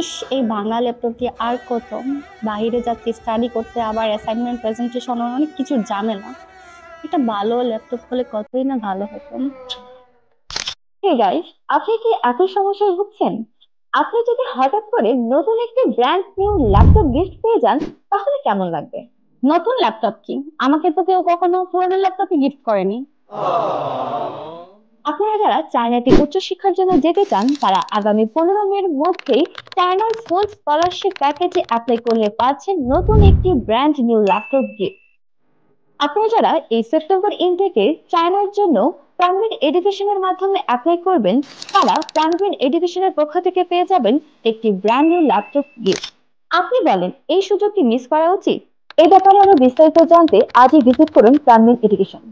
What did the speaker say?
ইস, এই বাংলা ল্যাপটপ দিয়ে আর কত! বাইরে যাচ্ছি স্টাডি করতে, আবার অ্যাসাইনমেন্ট প্রেজেন্টেশন, অনেক কিছুর ঝামেলা। একটা ভালো ল্যাপটপ হলে কতই না ভালো হতো। হে গাইস, আপনি কি একই সমস্যায় ভুগছেন? আপনি যদি হঠাৎ করে নতুন একটি ব্র্যান্ড নিউ ল্যাপটপ গিফট পেয়ে যান, তাহলে কেমন লাগবে? নতুন ল্যাপটপ কি? আমাকে তো কেউ কখনো পুরোনো ল্যাপটপই গিফট করেনি। আপনারা যারা চায়নাতে উচ্চশিক্ষার জন্য যেতে চান, তারা আগামী 15 মের মধ্যেই চায়নার ফুল স্কলারশিপ প্যাকেজে অ্যাপ্লাই করলে পাচ্ছেন নতুন একটি ব্র্যান্ড নিউ ল্যাপটপ গিফট। আপনারা যারা এই সেপ্টেম্বর ইনটেকে চায়নার জন্য প্রাণবিন এডুকেশনের মাধ্যমে অ্যাপ্লাই করবেন, তারা প্রাণবিন এডুকেশনের পক্ষ থেকে পেয়ে যাবেন একটি ব্র্যান্ড নিউ ল্যাপটপ গিফট। আপনি বলেন, এই সুযোগ কি মিস করা উচিত? এই ব্যাপারে আরো বিস্তারিত জানতে আজই ভিজিট করুন প্রাণবিন এডুকেশন।